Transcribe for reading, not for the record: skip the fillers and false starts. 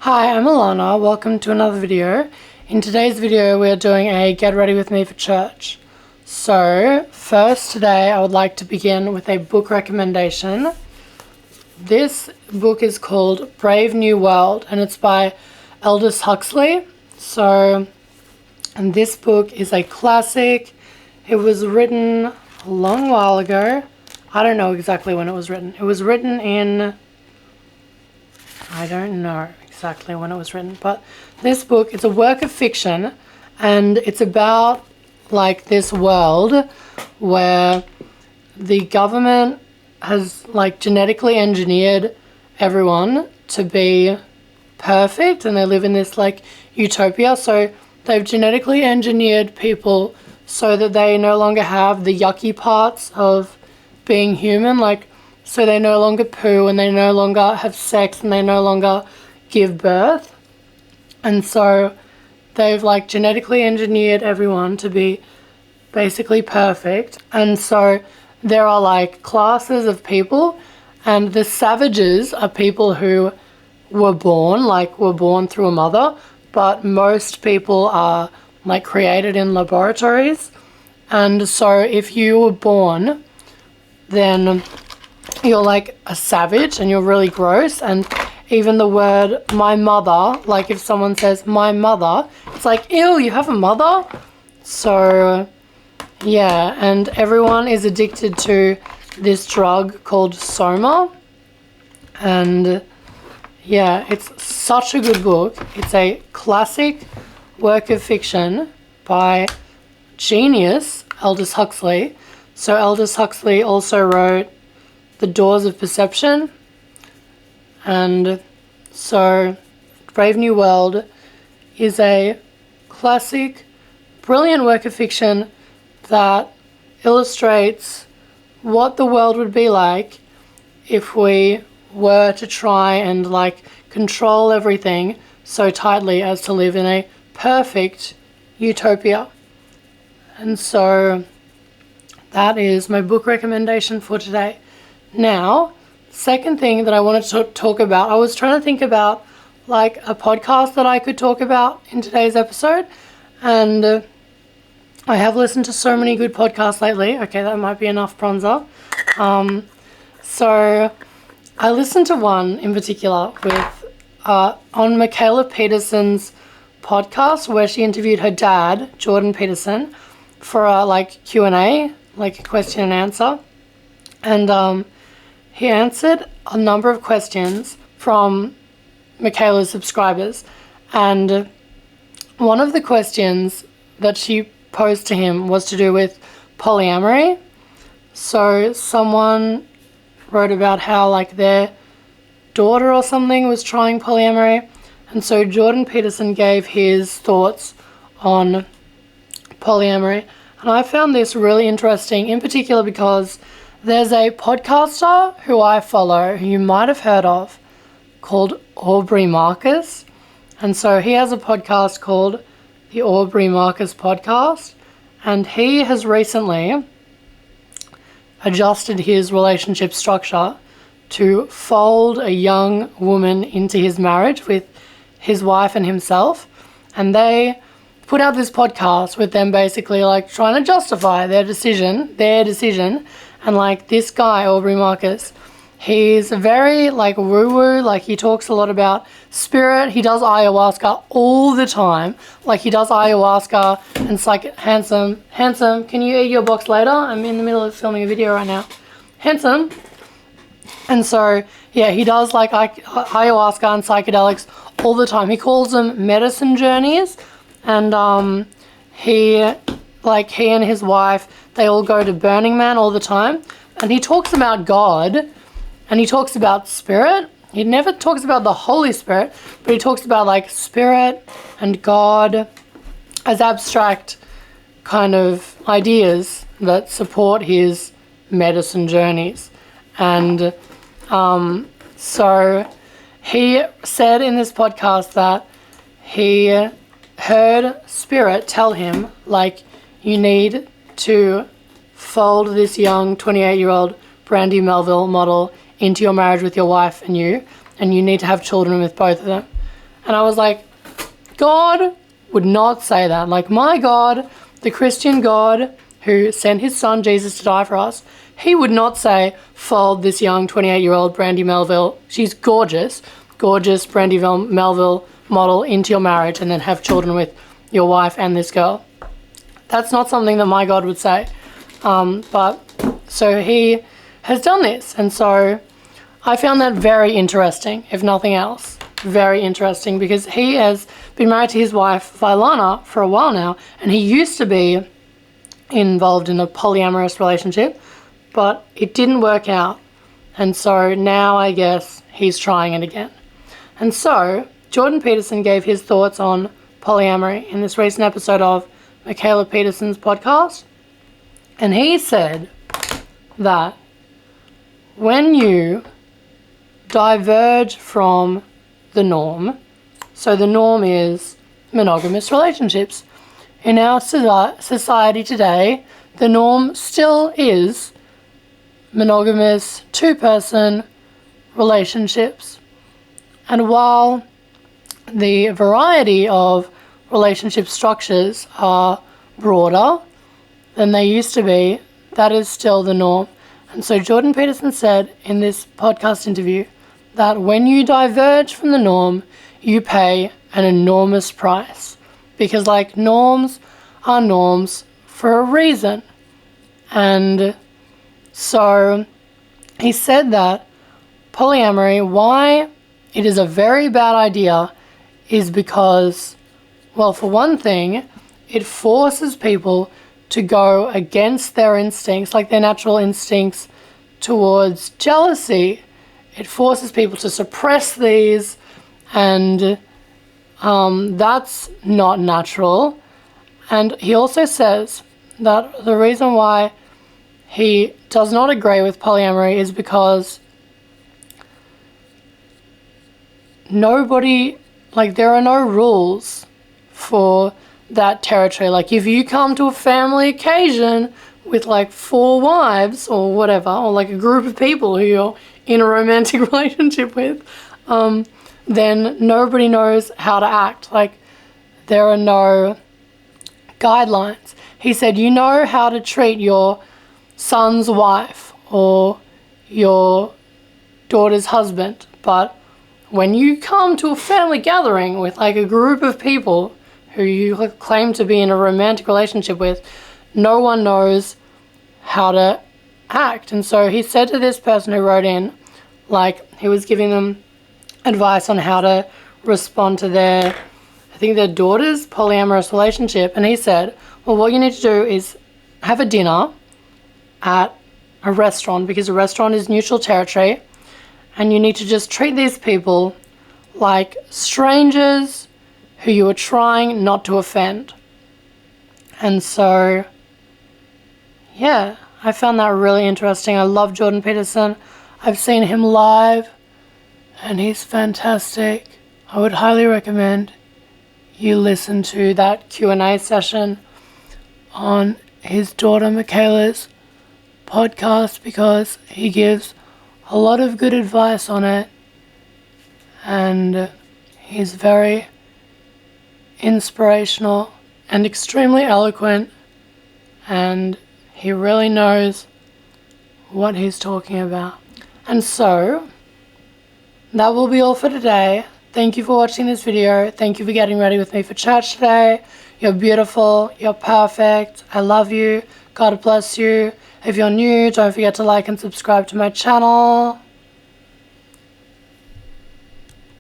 Hi, I'm Alana. Welcome to another video. In today's video, we're doing a get ready with me for church. So, first today, I would like to begin with a book recommendation. This book is called Brave New World, and it's by Aldous Huxley. And this book is a classic. It was written a long while ago. I don't know exactly when it was written. It was written in... I don't know exactly when it was written, but this book is a work of fiction, and it's about like this world where the government has like genetically engineered everyone to be perfect, and they live in this like utopia. So they've genetically engineered people so that they no longer have the yucky parts of being human, like so they no longer poo, and they no longer have sex, and they no longer give birth. And so they've like genetically engineered everyone to be basically perfect. And so there are like classes of people, and the savages are people who were born through a mother, but most people are like created in laboratories. And so if you were born, then you're like a savage and you're really gross. And even the word my mother, like if someone says my mother, it's like, ew, you have a mother? So yeah, and everyone is addicted to this drug called soma. And yeah, it's such a good book. It's a classic work of fiction by genius Aldous Huxley. So Aldous Huxley also wrote The Doors of Perception. And so Brave New World is a classic, brilliant work of fiction that illustrates what the world would be like if we were to try and like control everything so tightly as to live in a perfect utopia. And so that is my book recommendation for today. Now, second thing that I wanted to talk about, I was trying to think about like a podcast that I could talk about in today's episode, and I have listened to so many good podcasts lately. Okay, that might be enough bronzer. So I listened to one in particular with on Mikhaila Peterson's podcast, where she interviewed her dad, Jordan Peterson, for a like Q&A, like a question and answer. And he answered a number of questions from Mikhaila's subscribers. And one of the questions that she posed to him was to do with polyamory. So someone wrote about how like their daughter or something was trying polyamory. And so Jordan Peterson gave his thoughts on polyamory. And I found this really interesting, in particular because there's a podcaster who I follow, who you might have heard of, called Aubrey Marcus. And so he has a podcast called the Aubrey Marcus Podcast. And he has recently adjusted his relationship structure to fold a young woman into his marriage with his wife and himself. And they put out this podcast with them basically like trying to justify their decision. And like this guy, Aubrey Marcus, he's very like woo-woo, like he talks a lot about spirit. He does ayahuasca all the time. Like he does ayahuasca, and it's like, handsome, can you eat your box later? I'm in the middle of filming a video right now. Handsome. And so, yeah, he does like ayahuasca and psychedelics all the time. He calls them medicine journeys. And he and his wife, they all go to Burning Man all the time. And he talks about God, and he talks about spirit. He never talks about the Holy Spirit, but he talks about like spirit and God as abstract kind of ideas that support his medicine journeys. And so he said in this podcast that he heard spirit tell him, like, you need to fold this young 28-year-old Brandy Melville model into your marriage with your wife and you need to have children with both of them. And I was like, God would not say that. Like, my God, the Christian God who sent his son Jesus to die for us, he would not say, fold this young 28-year-old Brandy Melville, she's gorgeous Brandy Melville model into your marriage and then have children with your wife and this girl. That's not something that my God would say. But so he has done this. And so I found that very interesting, if nothing else. Very interesting, because he has been married to his wife, Vailana, for a while now. And he used to be involved in a polyamorous relationship, but it didn't work out. And so now I guess he's trying it again. And so Jordan Peterson gave his thoughts on polyamory in this recent episode of Mikhaila Peterson's podcast. And he said that when you diverge from the norm, so the norm is monogamous relationships. In our society today, the norm still is monogamous two-person relationships. And while the variety of relationship structures are broader than they used to be, that is still the norm. And so Jordan Peterson said in this podcast interview that when you diverge from the norm, you pay an enormous price. Because, like, norms are norms for a reason. And so he said that polyamory, why it is a very bad idea, is because, well, for one thing, it forces people to go against their instincts, like their natural instincts towards jealousy. It forces people to suppress these, and that's not natural. And he also says that the reason why he does not agree with polyamory is because there are no rules for that territory. Like, if you come to a family occasion with like 4 wives or whatever, or like a group of people who you're in a romantic relationship with, then nobody knows how to act. Like, there are no guidelines. He said, you know how to treat your son's wife or your daughter's husband, but when you come to a family gathering with like a group of people who you claim to be in a romantic relationship with, no one knows how to act. And so he said to this person who wrote in, like, he was giving them advice on how to respond to their daughter's polyamorous relationship. And he said, well, what you need to do is have a dinner at a restaurant, because a restaurant is neutral territory, and you need to just treat these people like strangers who you are trying not to offend. And so, yeah, I found that really interesting. I love Jordan Peterson. I've seen him live, and he's fantastic. I would highly recommend you listen to that Q&A session on his daughter Mikhaila's podcast, because he gives a lot of good advice on it, and he's very inspirational and extremely eloquent, and he really knows what he's talking about. And so that will be all for today. Thank you for watching this video. Thank you for getting ready with me for church today. You're beautiful. You're perfect. I love you. God bless you. If you're new, don't forget to like and subscribe to my channel.